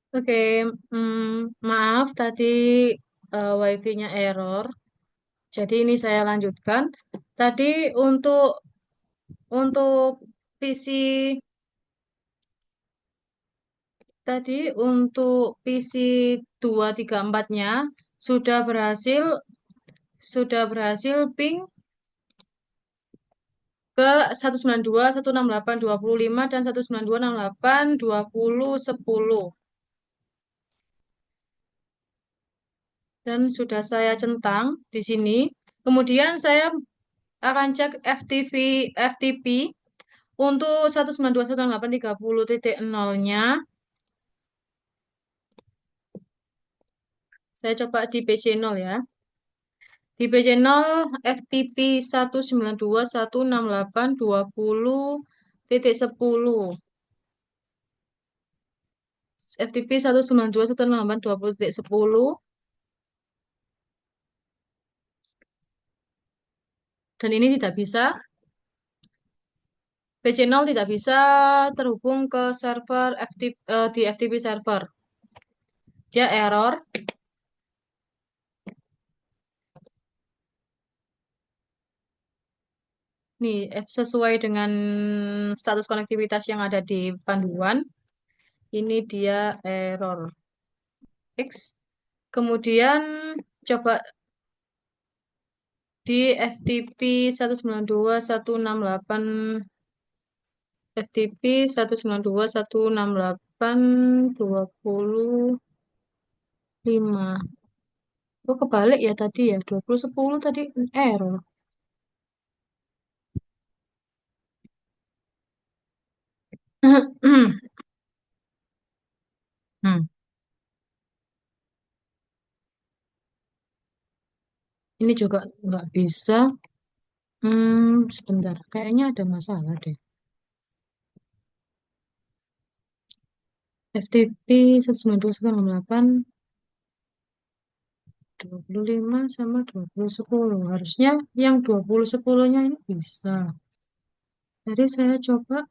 Oke, maaf tadi wifi-nya error. Jadi ini saya lanjutkan. Tadi untuk untuk PC tadi untuk PC 234-nya sudah berhasil sudah berhasil ping ke 192, 168, 25 dan 192, 68, 20, 10. Dan sudah saya centang di sini. Kemudian saya akan cek FTP untuk 192.168.30.0-nya. Saya coba di PC0 ya. Di PC0 FTP 192.168.20.10. FTP 192.168.20.10 dan ini tidak bisa. PC0 tidak bisa terhubung ke server di FTP server. Dia error. Nih, sesuai dengan status konektivitas yang ada di panduan, ini dia error. X. Kemudian coba di FTP 192.168 FTP 192.168.20.5. Oh, kebalik ya tadi ya. 20.10 tadi error. Hmm. Ini juga nggak bisa. Sebentar. Kayaknya ada masalah deh. FTP 192.168 25 sama 20.10. Harusnya yang 20.10-nya ini bisa. Jadi saya coba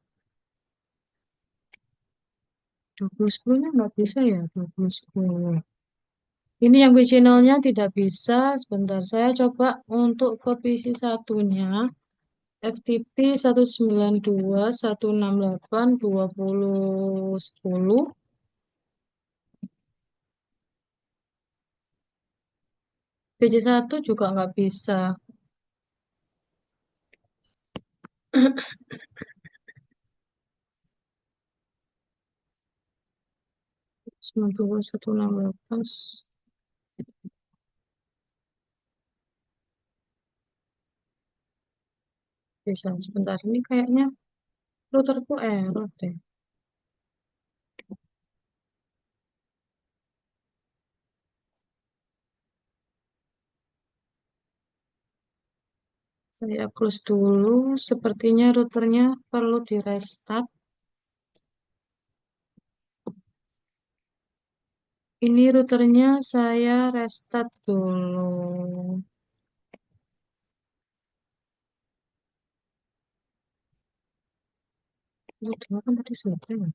20.10-nya nggak bisa ya 20.10. Ini yang channelnya tidak bisa. Sebentar saya coba untuk ke PC satunya. FTP 192.168.20.10. PC satu juga nggak bisa. 192.168 bisa. Sebentar ini kayaknya routerku error deh. Saya close dulu. Sepertinya routernya perlu di restart. Ini routernya saya restart dulu. Ini dua kan tadi sudah ya.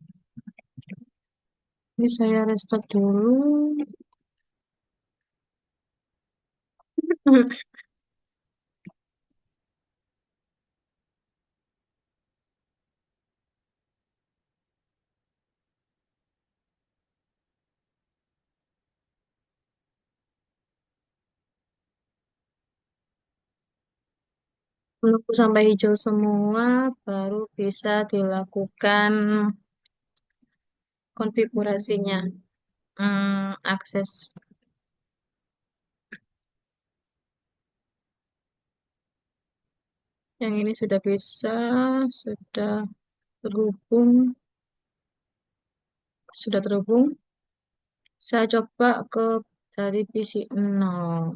Ini saya restart dulu. Menunggu sampai hijau semua, baru bisa dilakukan konfigurasinya. Akses. Yang ini sudah bisa, sudah terhubung, sudah terhubung. Saya coba ke dari PC 0.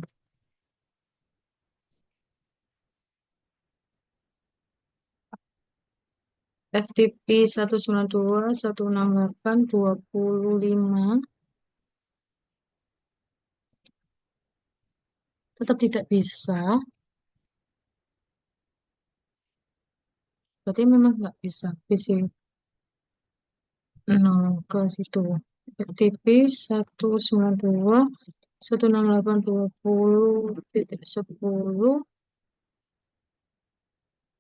FTP 192.168.20.5 tetap tidak bisa. Berarti memang nggak bisa PC 0 ke situ. FTP 192 168.20.10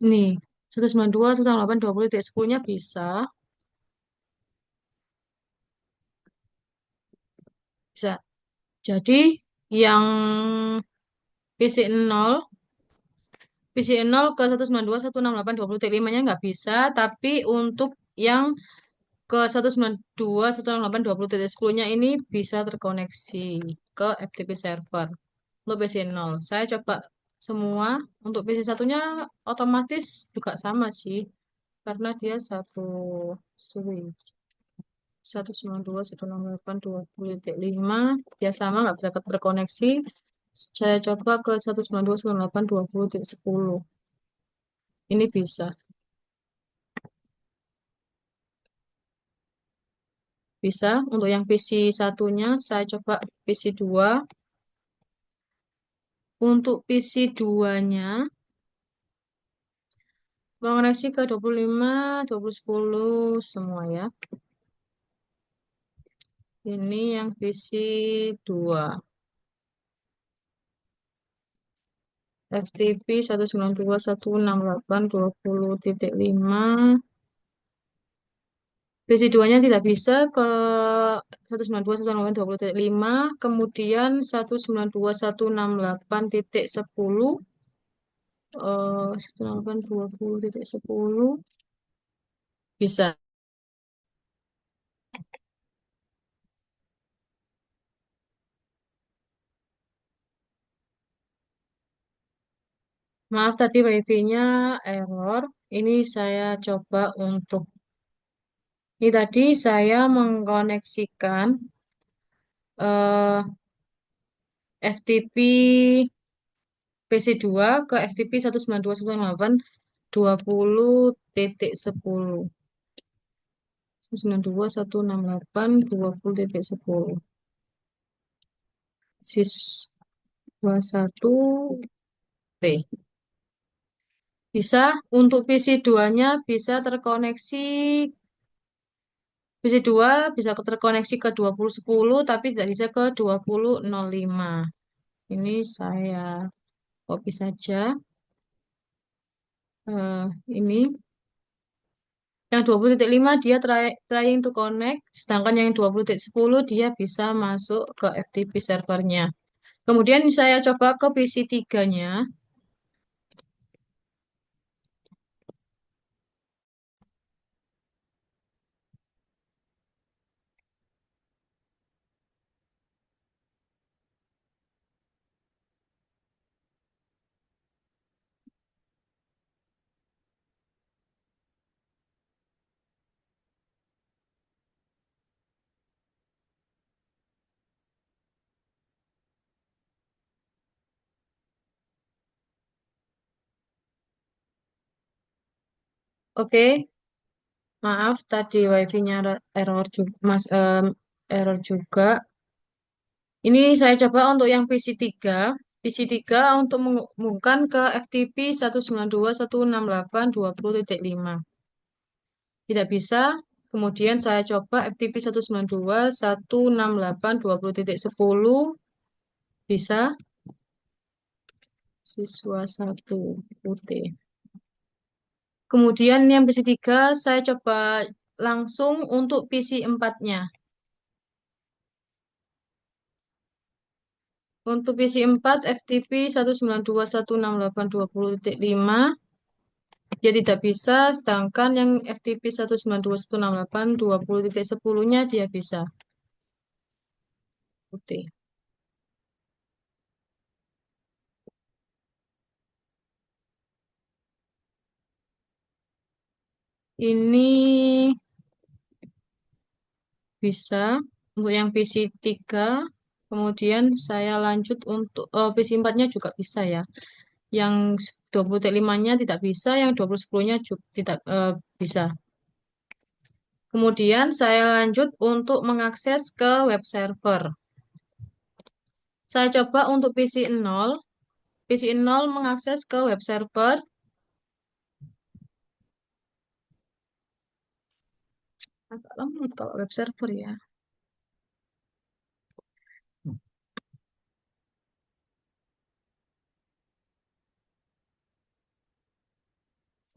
nih 192 168.20.10-nya bisa bisa jadi yang PC 0 PC 0 ke 192 168.20.5-nya nggak bisa tapi untuk yang ke 192 168.20.10-nya ini bisa terkoneksi ke FTP server untuk PC 0 saya coba semua untuk PC satunya otomatis juga sama sih karena dia satu switch 192.168.20.5 dia sama nggak bisa terkoneksi saya coba ke 192 168.20.10 ini bisa bisa untuk yang PC satunya saya coba PC 2 untuk PC 2-nya koneksi ke 25 2010 semua ya ini yang PC 2 FTP 192.168.20.5 PC 2-nya tidak bisa ke 192.168.20.5 kemudian 192.168.10 168.20.10 bisa. Maaf tadi wifi-nya error. Ini saya coba untuk ini tadi saya mengkoneksikan eh, FTP PC 2 ke FTP 192.168.20.10 192.168.20.10 siswa 1T bisa untuk PC 2-nya bisa terkoneksi PC 2 bisa terkoneksi ke 2010 tapi tidak bisa ke 2005 ini saya copy saja ini yang 20.5 dia trying to connect sedangkan yang 20.10 dia bisa masuk ke FTP servernya kemudian saya coba ke PC 3-nya oke maaf tadi wifi-nya error juga mas error juga ini saya coba untuk yang PC 3 untuk menghubungkan ke FTP 192.168.20.5 tidak bisa kemudian saya coba FTP 192.168.20.10 bisa siswa 1 UT kemudian yang PC 3 saya coba langsung untuk PC 4-nya untuk PC 4 FTP 192.168.20.5 dia tidak bisa sedangkan yang FTP 192.168.20.10-nya dia bisa putih. Ini bisa untuk yang PC 3 kemudian saya lanjut untuk PC 4-nya juga bisa ya yang 20.5-nya tidak bisa yang 20.10-nya juga tidak bisa kemudian saya lanjut untuk mengakses ke web server saya coba untuk PC 0 mengakses ke web server agak lemot kalau web server ya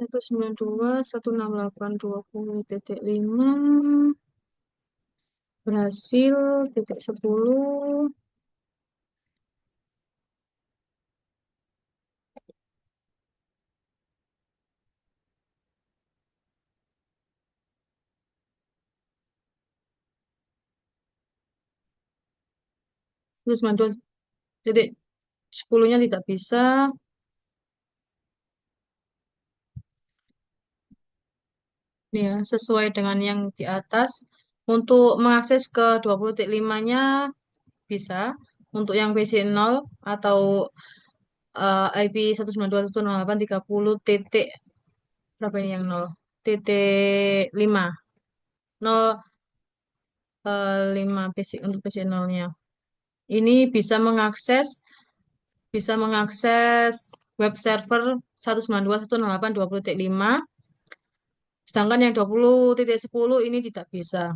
192.168.20.5 berhasil titik 10. 192.10-nya tidak bisa. Ya, sesuai dengan yang di atas. Untuk mengakses ke 20.5-nya bisa. Untuk yang PC 0 atau IP 192.168.30 titik berapa ini yang 0? Titik 5. 0 5 PC untuk PC 0-nya. Ini bisa mengakses web server 192.168.20.5. Sedangkan yang 20.10 ini tidak bisa.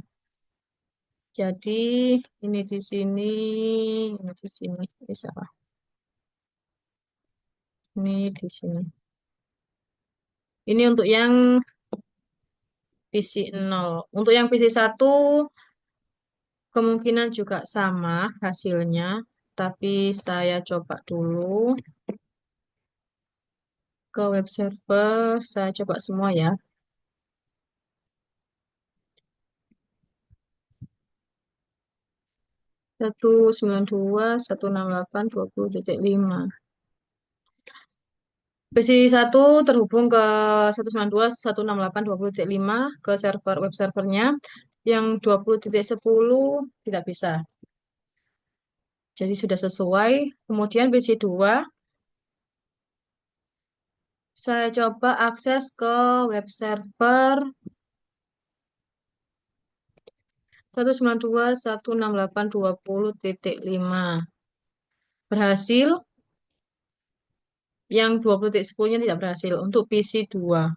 Jadi ini di sini, ini di sini bisa lah. Ini di sini. Ini untuk yang PC 0. Untuk yang PC 1 kemungkinan juga sama hasilnya, tapi saya coba dulu ke web server, saya coba semua ya. 192.168.20.5. PC 1 terhubung ke 192.168.20.5 ke server web servernya. Yang 20.10 tidak bisa. Jadi sudah sesuai. Kemudian PC 2 saya coba akses ke web server 192.168.20.5. Berhasil. Yang 20.10-nya tidak berhasil. Untuk PC 2.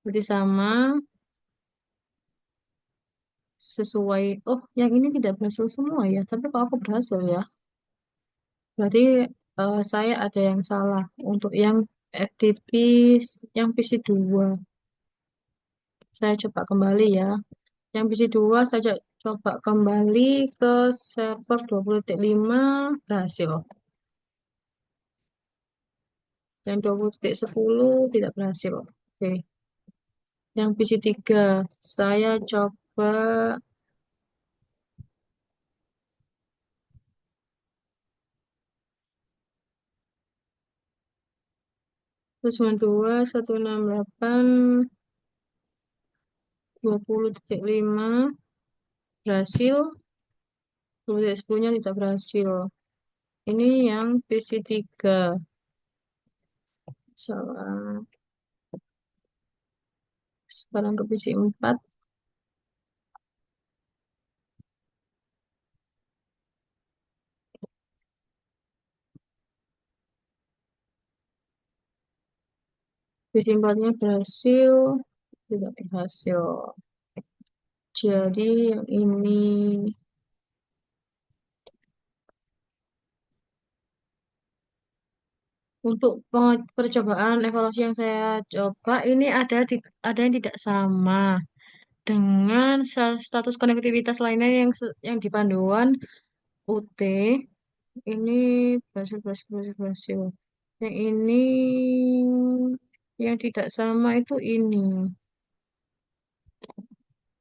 Berarti sama. Sesuai. Oh, yang ini tidak berhasil semua ya. Tapi kalau aku berhasil ya. Berarti saya ada yang salah. Untuk yang FTP, yang PC 2. Saya coba kembali ya. Yang PC 2 saya coba kembali ke server 20.5 berhasil. Yang 20.10 tidak berhasil. Oke. Yang PC 3 saya coba 192.168 20.5 berhasil. 20.10-nya tidak berhasil. Ini yang PC 3. Salah. Sekarang ke PC 4. PC 4-nya berhasil. Tidak berhasil. Jadi yang ini. Untuk percobaan evaluasi yang saya coba, ini ada yang tidak sama dengan status konektivitas lainnya yang di panduan UT. Ini berhasil, berhasil, berhasil, berhasil. Yang ini yang tidak sama itu ini.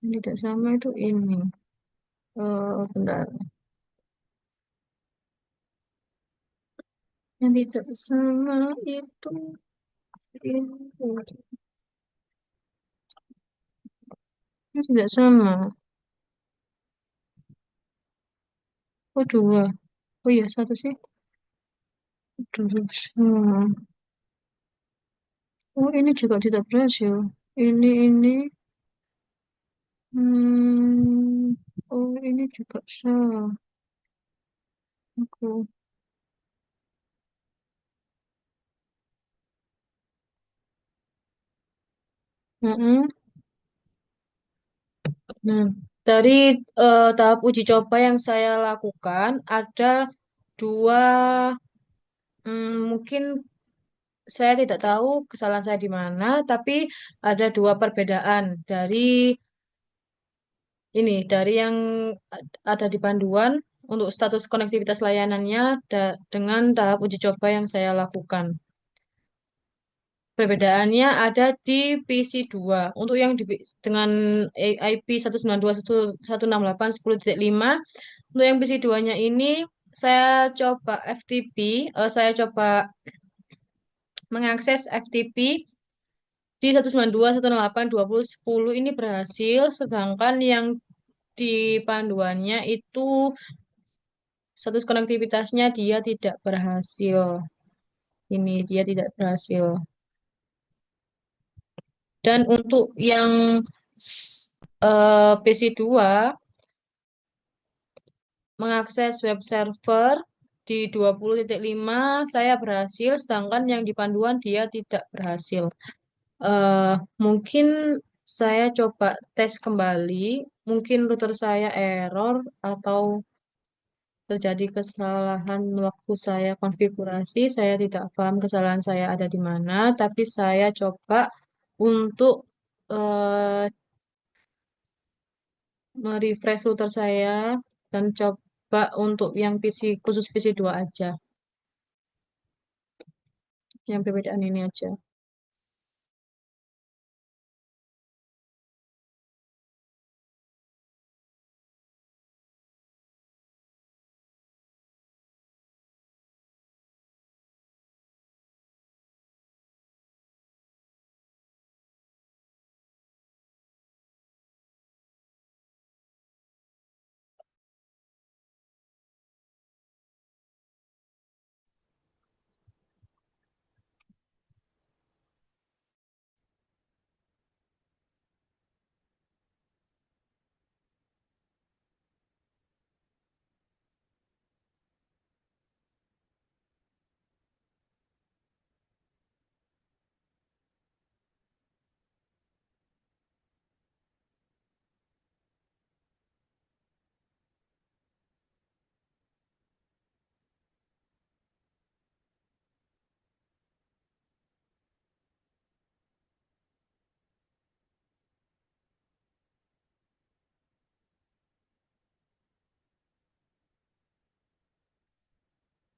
Yang tidak sama itu ini. Bentar. Yang tidak sama itu ini. Yang tidak sama. Oh, dua. Oh iya, satu sih. Dua sama. Oh, ini juga tidak berhasil. Ini. Hmm, oh, ini juga salah. Aku. Mm-mm. Nah, dari tahap uji coba yang saya lakukan, ada dua, mungkin saya tidak tahu kesalahan saya di mana, tapi ada dua perbedaan dari yang ada di panduan untuk status konektivitas layanannya dengan tahap uji coba yang saya lakukan. Perbedaannya ada di PC2. Untuk yang dengan IP 192.168.10.5, untuk yang PC2-nya ini saya coba FTP, saya coba mengakses FTP di 192.168.20.10 ini berhasil, sedangkan yang di panduannya itu status konektivitasnya dia tidak berhasil. Ini dia tidak berhasil. Dan untuk yang PC2 mengakses web server di 20.5 saya berhasil, sedangkan yang di panduan dia tidak berhasil. Eh, Mungkin saya coba tes kembali, mungkin router saya error atau terjadi kesalahan waktu saya konfigurasi. Saya tidak paham kesalahan saya ada di mana, tapi saya coba untuk eh, merefresh router saya dan coba untuk yang PC khusus PC2 aja, yang perbedaan ini aja.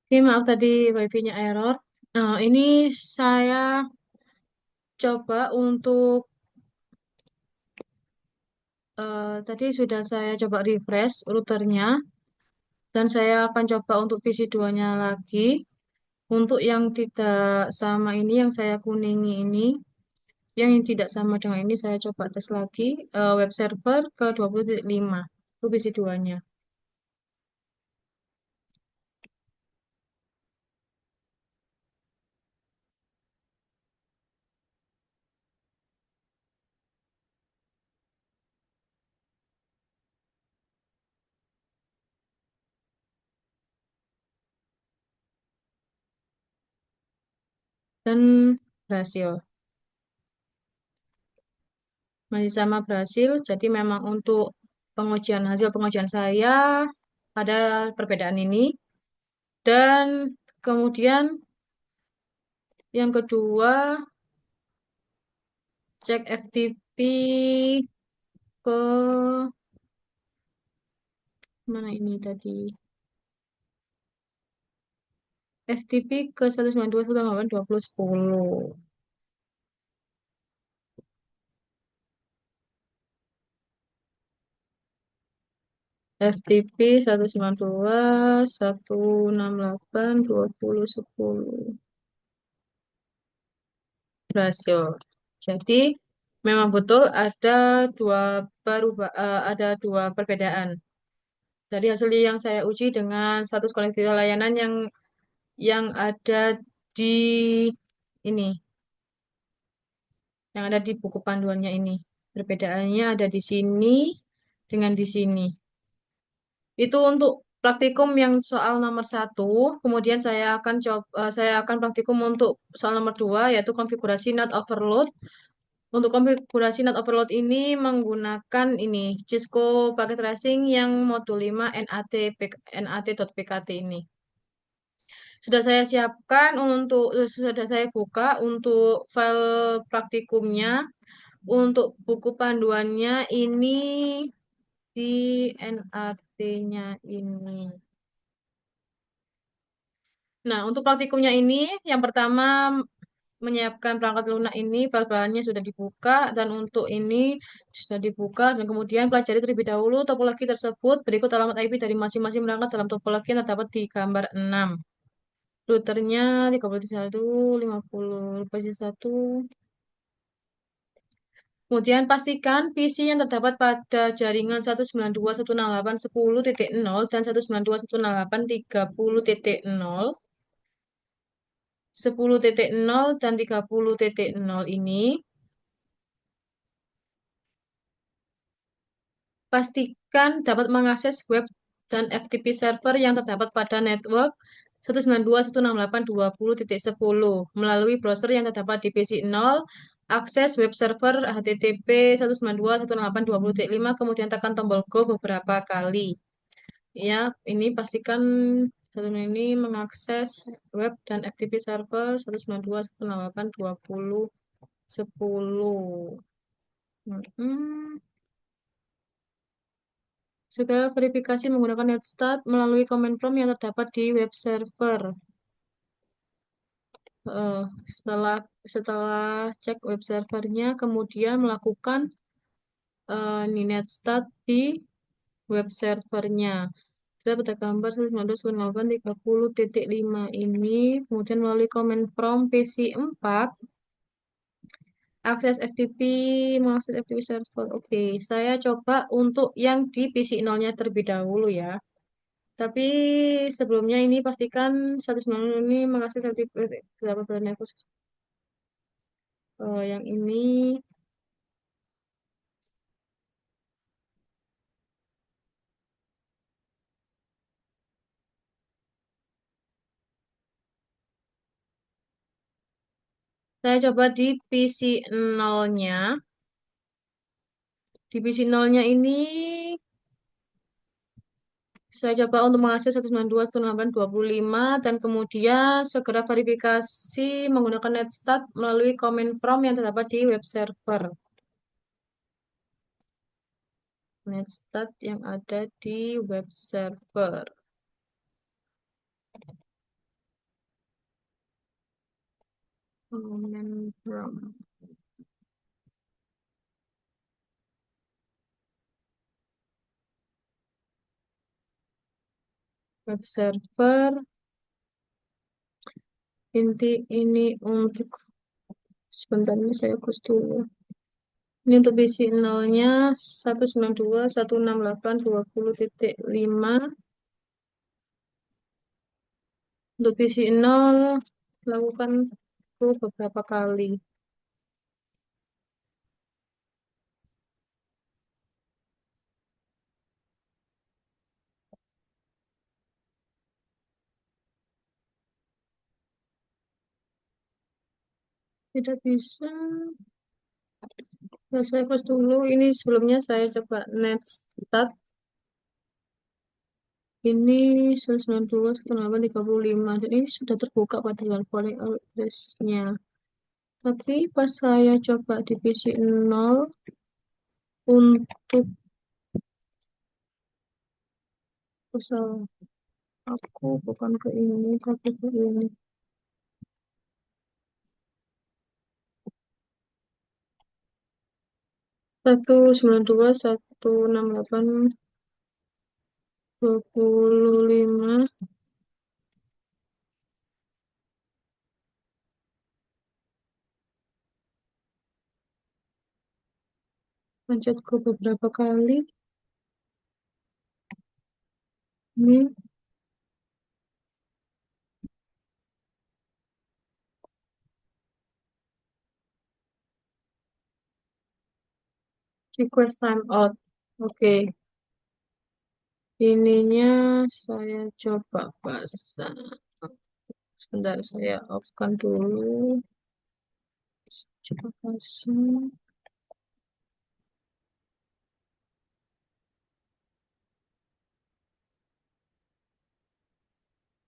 Oke, maaf tadi wifi-nya error. Ini saya coba untuk tadi sudah saya coba refresh routernya dan saya akan coba untuk VC2-nya lagi. Untuk yang tidak sama ini, yang saya kuningi ini, yang tidak sama dengan ini, saya coba tes lagi web server ke 20.5 itu VC2-nya. Dan berhasil. Masih sama berhasil, jadi memang untuk hasil pengujian saya ada perbedaan ini. Dan kemudian yang kedua, cek FTP ke mana ini tadi? FTP ke 192.168.20.10. FTP 192.168.20.10 berhasil. Jadi memang betul ada dua perbedaan. Dari hasil yang saya uji dengan status konektivitas layanan yang ada di ini, yang ada di buku panduannya ini. Perbedaannya ada di sini dengan di sini. Itu untuk praktikum yang soal nomor satu. Kemudian saya akan praktikum untuk soal nomor dua, yaitu konfigurasi NAT overload. Untuk konfigurasi NAT overload ini menggunakan ini Cisco Packet Tracing yang modul 5 NAT.pkt ini. Sudah saya siapkan untuk, sudah saya buka untuk file praktikumnya, untuk buku panduannya ini di NAT-nya ini. Nah, untuk praktikumnya ini, yang pertama menyiapkan perangkat lunak ini, file bahannya sudah dibuka, dan untuk ini sudah dibuka, dan kemudian pelajari terlebih dahulu topologi tersebut, berikut alamat IP dari masing-masing perangkat dalam topologi yang terdapat di gambar 6. Routernya 31, 50, basis 1. Kemudian pastikan PC yang terdapat pada jaringan 192.168.10.0 dan 192.168.30.0, 10.0 dan 30.0 ini, pastikan dapat mengakses web dan FTP server yang terdapat pada network 192.168.20.10 melalui browser yang terdapat di PC 0, akses web server HTTP 192.168.20.5, kemudian tekan tombol Go beberapa kali. Ya, ini pastikan satu ini mengakses web dan FTP server 192.168.20.10. Hmm. Segera verifikasi menggunakan netstat melalui command prompt yang terdapat di web server. Eh, setelah setelah cek web servernya, kemudian melakukan netstat di web servernya. Sudah pada gambar 192.168.30.5 ini, kemudian melalui command prompt PC4, akses FTP, mengakses FTP server. Oke, saya coba untuk yang di PC 0-nya terlebih dahulu ya. Tapi sebelumnya ini pastikan 190 ini mengakses FTP berapa bulan ya, yang ini saya coba di PC 0-nya. Di PC 0-nya ini saya coba untuk mengakses 192.168.20.5 dan kemudian segera verifikasi menggunakan netstat melalui command prompt yang terdapat di web server. Netstat yang ada di web server. Command prompt. Web server. Inti ini untuk sebentar ini saya hapus dulu. Ini untuk PC 0-nya 192.168.20.5. Untuk PC 0 lakukan itu beberapa kali. Tidak bisa. Nah, saya hapus dulu. Ini sebelumnya saya coba netstat. Ini 192.168.30.5. Dan ini sudah terbuka pada calling address-nya. Tapi pas saya coba di PC 0 untuk pesawat aku bukan ke ini tapi ke ini. 192.168.20.5, pencet ke beberapa kali. Ini request timeout. Oke, ininya saya coba pasang. Sebentar saya off-kan dulu. Coba pasang.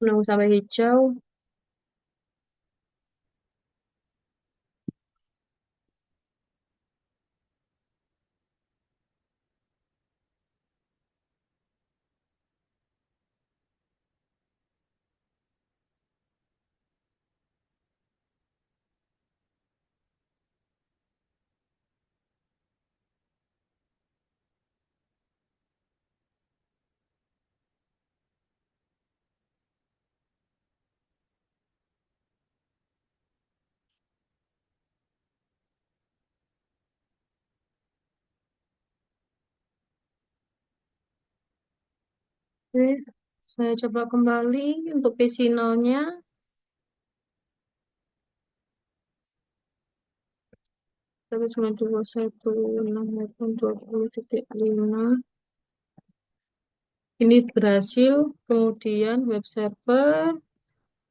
Menunggu sampai hijau. Oke, saya coba kembali untuk PC nolnya 192.168.20.5. Ini berhasil. Kemudian web server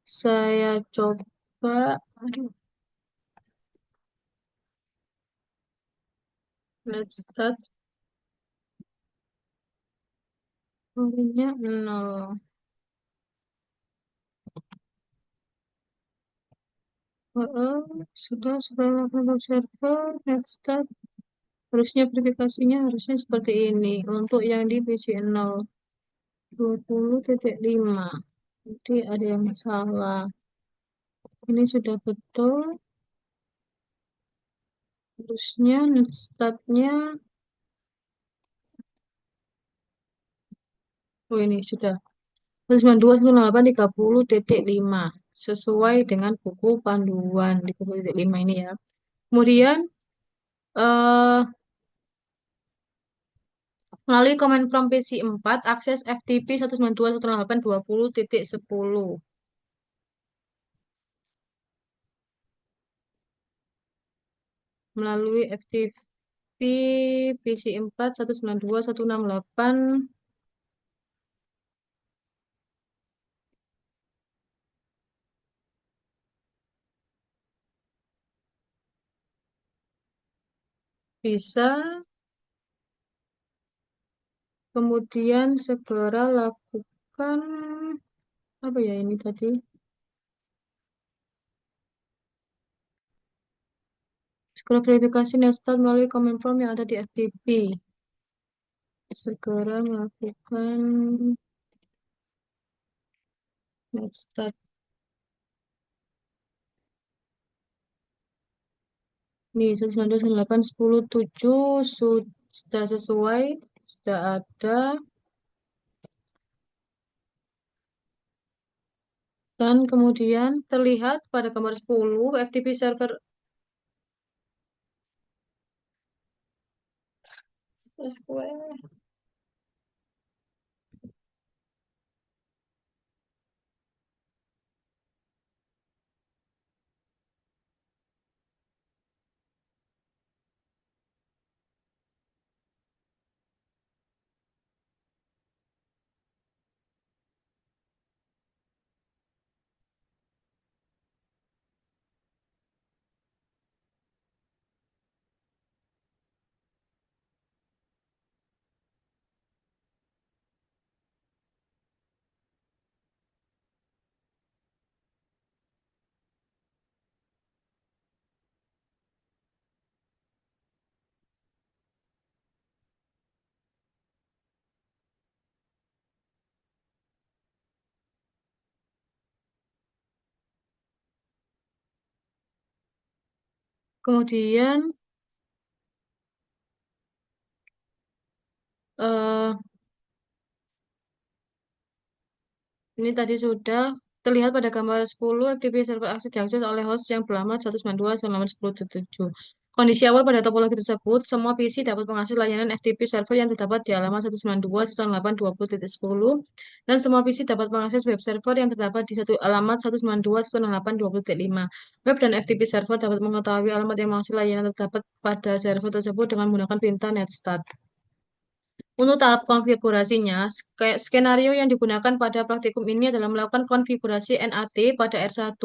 saya coba, aduh, let's start. Poinnya 0. Sudah lakukan web server, let's start. Harusnya verifikasinya harusnya seperti ini. Untuk yang di PC 0.20.5. Jadi ada yang salah. Ini sudah betul. Harusnya startnya, oh ini sudah. 92.168.30.5 sesuai dengan buku panduan di 30.5 ini ya. Kemudian eh, melalui komen from PC 4 akses FTP 192.168.20.10 melalui FTP PC 4 192.168 bisa kemudian segera lakukan apa ya ini tadi. Segera verifikasi Netstat melalui command prompt yang ada di FTP. Segera melakukan Netstat. Nih, 192.168.10.7 sudah sesuai, sudah ada. Dan kemudian terlihat pada gambar 10, FTP server SQL. Kemudian eh, ini tadi sudah terlihat pada gambar 10, FTP server akses diakses oleh host yang beralamat 192.168.10.7. Kondisi awal pada topologi tersebut, semua PC dapat mengakses layanan FTP server yang terdapat di alamat 192.168.20.10 dan semua PC dapat mengakses web server yang terdapat di satu alamat 192.168.20.5. Web dan FTP server dapat mengetahui alamat yang mengakses layanan terdapat pada server tersebut dengan menggunakan perintah netstat. Untuk tahap konfigurasinya, skenario yang digunakan pada praktikum ini adalah melakukan konfigurasi NAT pada R1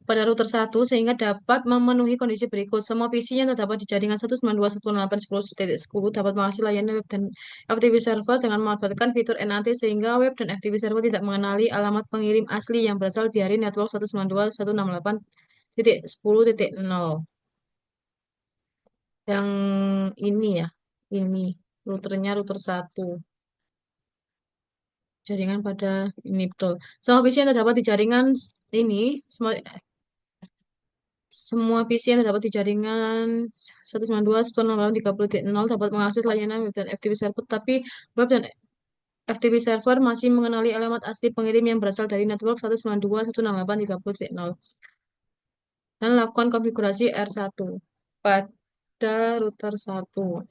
pada router 1 sehingga dapat memenuhi kondisi berikut. Semua PC yang terdapat di jaringan 192.168.10.10 dapat mengakses layanan web dan FTP server dengan memanfaatkan fitur NAT sehingga web dan FTP server tidak mengenali alamat pengirim asli yang berasal dari network 192.168.10.0. Yang ini ya, ini routernya router 1. Jaringan pada ini betul. Semua PC yang terdapat di jaringan ini, semua PC yang terdapat di jaringan 192.168.30.0 dapat mengakses layanan web dan FTP server, tapi web dan FTP server masih mengenali alamat asli pengirim yang berasal dari network 192.168.30.0 dan lakukan konfigurasi R1 pada router 1.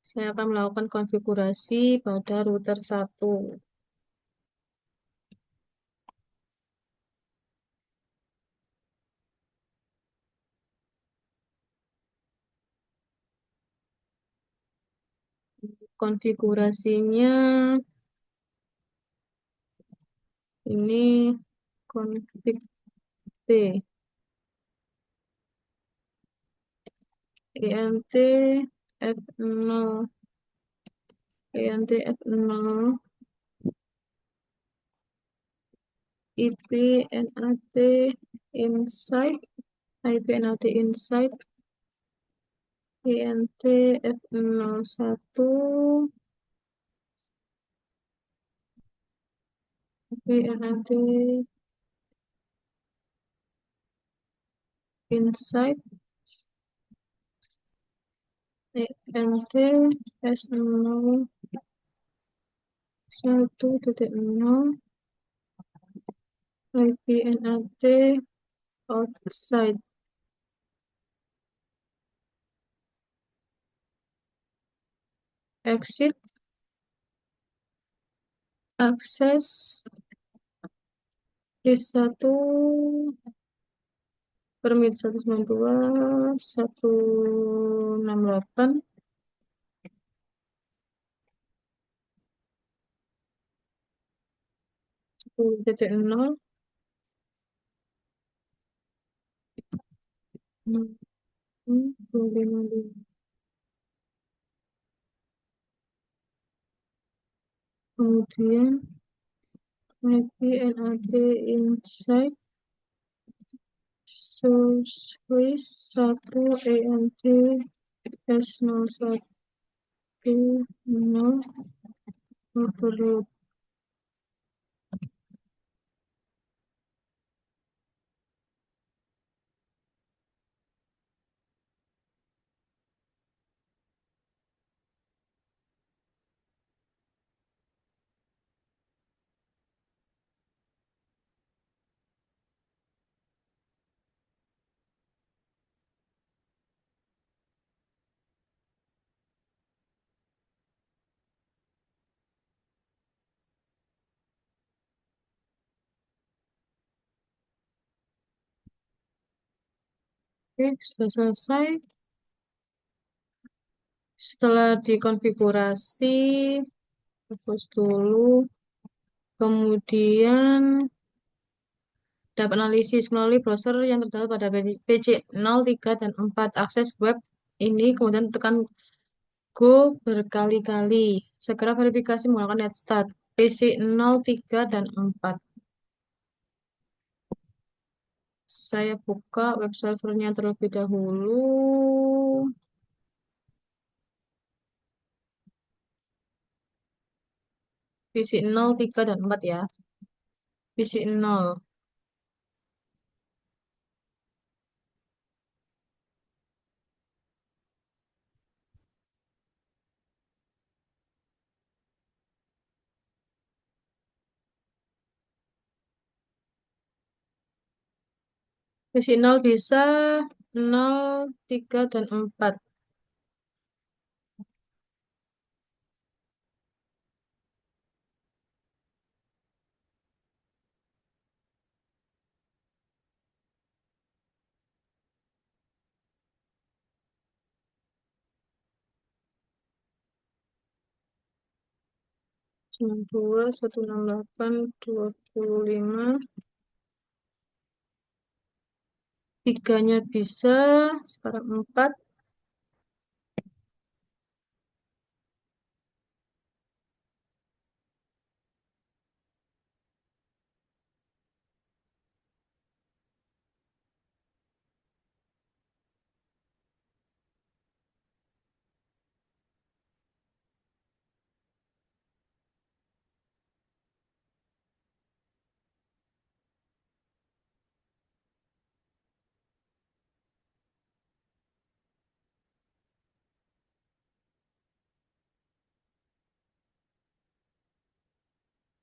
Saya akan melakukan konfigurasi pada router satu. Konfigurasinya ini config T, int f0, int f0, ip nat inside, ip nat inside, int f01, ip nat inside, int s0 1.0, ip nat outside, exit, akses, list 1, permit 192, 168, 10.0, 255. Kemudian IP NAD inside source list 1 ENT S01 overload. Oke, sudah selesai. Setelah dikonfigurasi, hapus dulu. Kemudian dapat analisis melalui browser yang terdapat pada PC 0, 3, dan 4. Akses web ini, kemudian tekan Go berkali-kali. Segera verifikasi menggunakan netstat. PC 0, 3, dan 4. Saya buka web servernya terlebih dahulu. PC 0, 3, dan 4 ya. PC 0. PC 0 bisa 0, 3, dan 4. Cuma 2, 168, 25. Tiganya bisa, sekarang 4.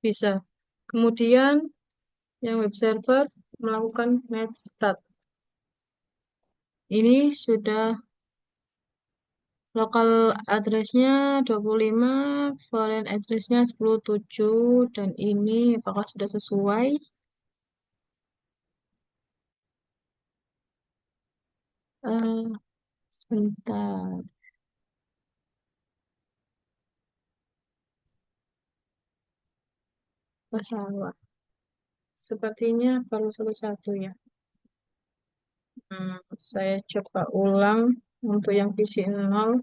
Bisa. Kemudian yang web server melakukan netstat. Ini sudah Lokal address-nya 25, foreign address-nya 10.7, dan ini apakah sudah sesuai? Eh, Sebentar, masalah. Sepertinya baru satu-satu ya. Saya coba ulang untuk yang visi 0.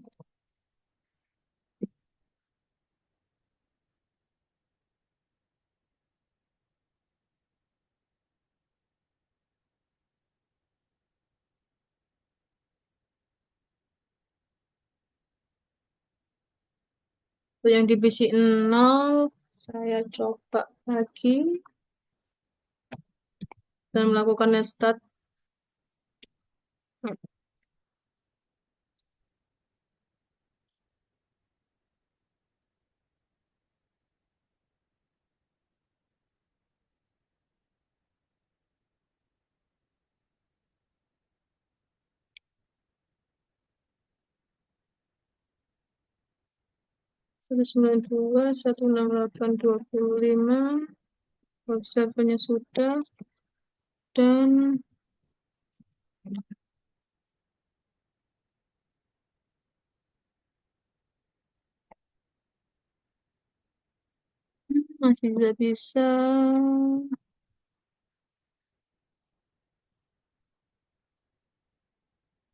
Untuk yang divisi 0, saya coba lagi dan melakukan restart. Satu sembilan dua, 16825, websitenya sudah, dan masih tidak bisa.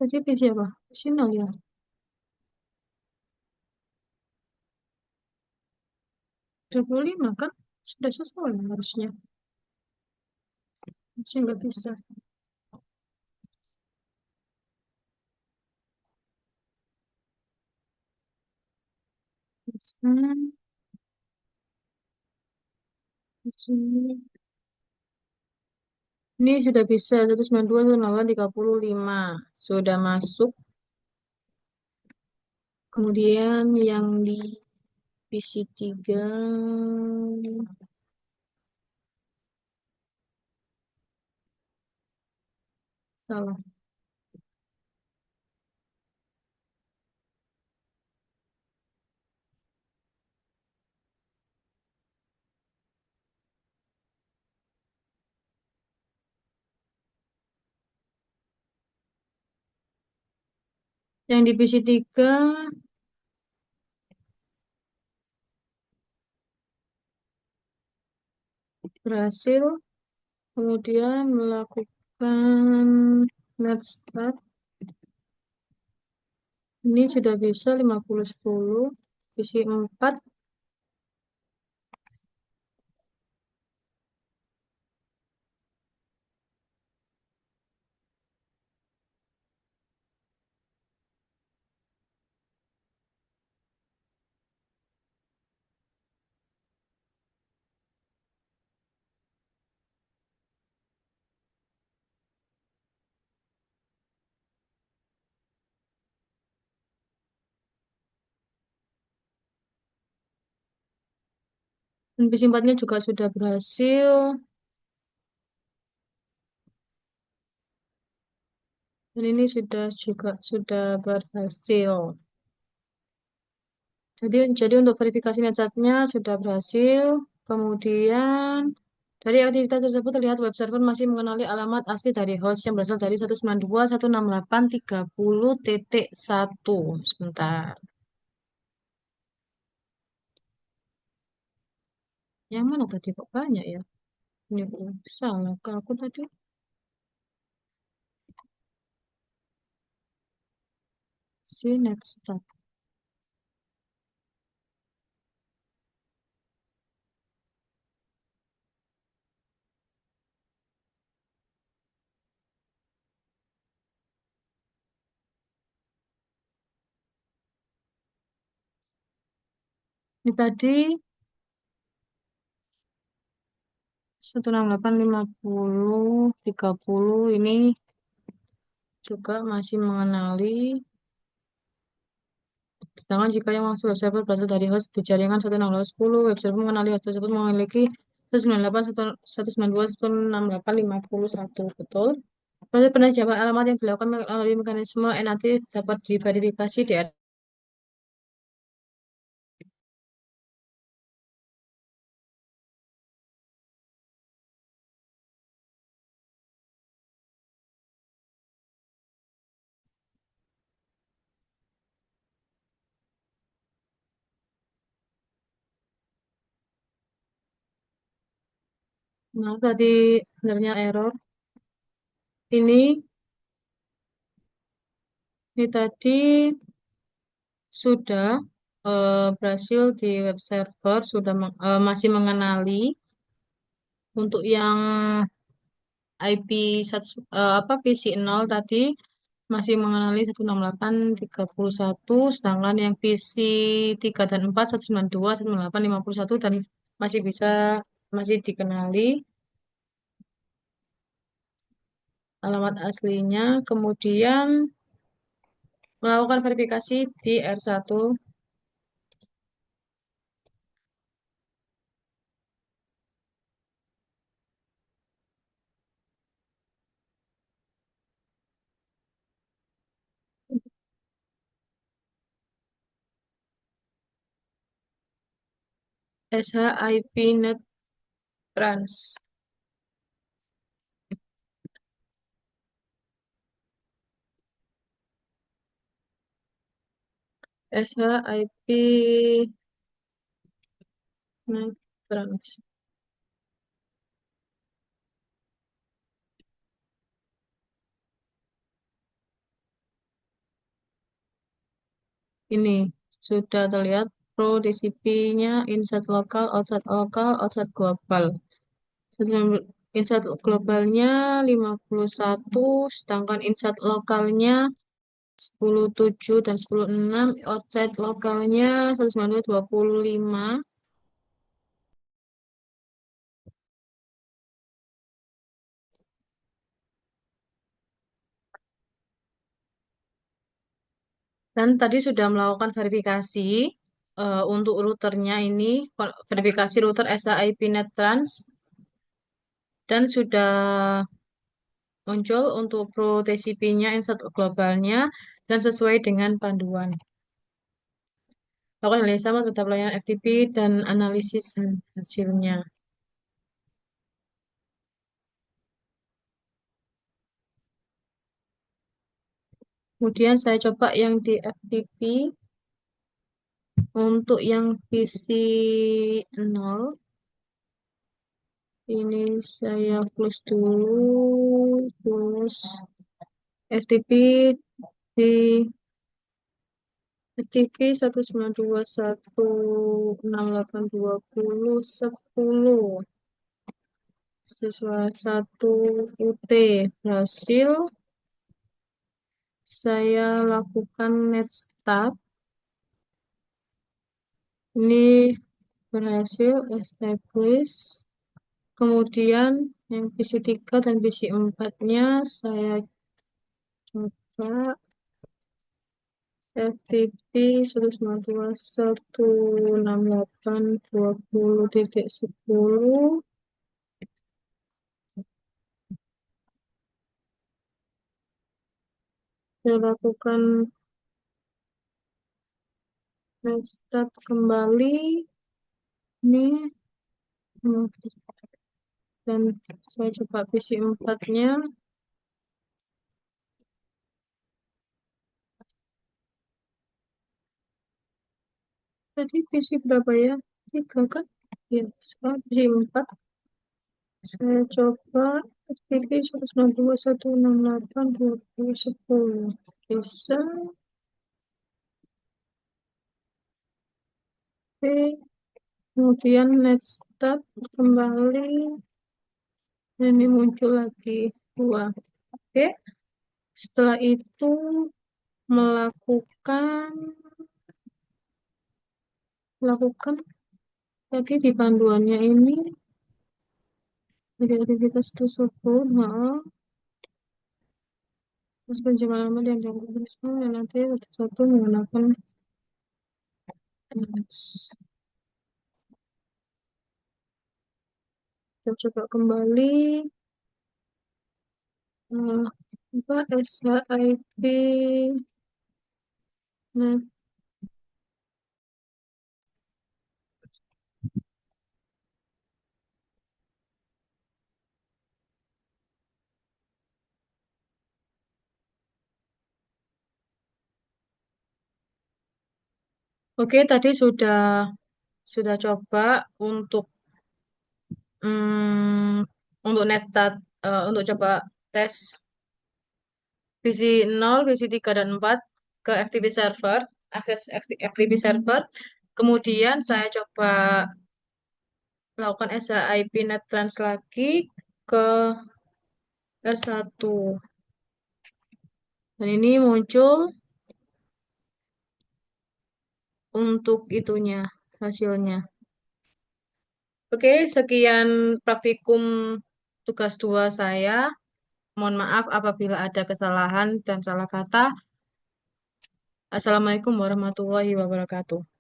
Tadi visi apa? Visi 0 ya? 25 kan? Sudah sesuai harusnya. Masih nggak bisa. Bisa. Di sini. Ini sudah bisa 192, 168, 35. Sudah masuk. Kemudian yang di visi 3 salah. Yang di visi 3 berhasil. Kemudian melakukan net start. Ini sudah bisa 50-10. Visi 4. Dan visi 4-nya juga sudah berhasil. Dan ini sudah juga sudah berhasil. Jadi untuk verifikasi netchatnya sudah berhasil. Kemudian dari aktivitas tersebut terlihat web server masih mengenali alamat asli dari host yang berasal dari 192.168.30.1. Sebentar. Yang mana tadi kok banyak ya? Ini kok salah ke aku tadi. Si netstat. Ini tadi 168.50.30 ini juga masih mengenali. Sedangkan jika yang masuk web server berasal dari host di jaringan 168.10, web server mengenali host tersebut memiliki 198.192.168.50.1. Betul. Proses penjabat alamat yang dilakukan melalui mekanisme NAT dapat diverifikasi di Nah, tadi sebenarnya error. Ini, ini tadi sudah berhasil di web server, sudah masih mengenali untuk yang IP apa PC 0 tadi masih mengenali 168.31, sedangkan yang PC 3 dan 4 192, 198, 51 dan masih bisa masih dikenali alamat aslinya. Kemudian melakukan verifikasi di R1 SHIP Net Trans. SHIP Net Trans. Ini sudah terlihat Pro DCP-nya inside lokal, outside global. Inside globalnya 51, sedangkan inside lokalnya 10,7 dan 10,6, outside lokalnya 192,25. Dan tadi sudah melakukan verifikasi untuk routernya ini, verifikasi router SHIP Netrans, dan sudah muncul untuk Pro TCP-nya, insert globalnya, dan sesuai dengan panduan. Lakukan hal yang sama tentang pelayanan FTP dan analisis hasilnya. Kemudian saya coba yang di FTP untuk yang PC 0. Ini saya close dulu, terus FTP di FTP 192.168.20.10 siswa 1 UT berhasil. Saya lakukan netstart. Ini berhasil establish. Kemudian yang PC 3 dan PC 4-nya saya coba FTP 192.168.20.10. Saya lakukan restart kembali. Ini dan saya coba PC 4-nya. Tadi PC berapa ya? 3 kan? Ya, sekarang PC 4. Saya coba FTP 192.168.20.10. Bisa. Oke. Kemudian next start kembali. Dan ini muncul lagi dua. Oke. Setelah itu melakukan melakukan tadi di panduannya ini dari aktivitas tersebut, terus pencemaran alamat yang dilakukan dan nanti satu menggunakan tes. Kita coba kembali apa SHIP. Nah, oke tadi sudah coba untuk Hmm, untuk netstat, untuk coba tes visi 0, visi 3 dan 4 ke FTP server, akses FTP server. Kemudian saya coba lakukan SHIP NetTrans lagi ke R1. Dan ini muncul untuk itunya, hasilnya. Oke, sekian praktikum tugas 2 saya. Mohon maaf apabila ada kesalahan dan salah kata. Assalamualaikum warahmatullahi wabarakatuh.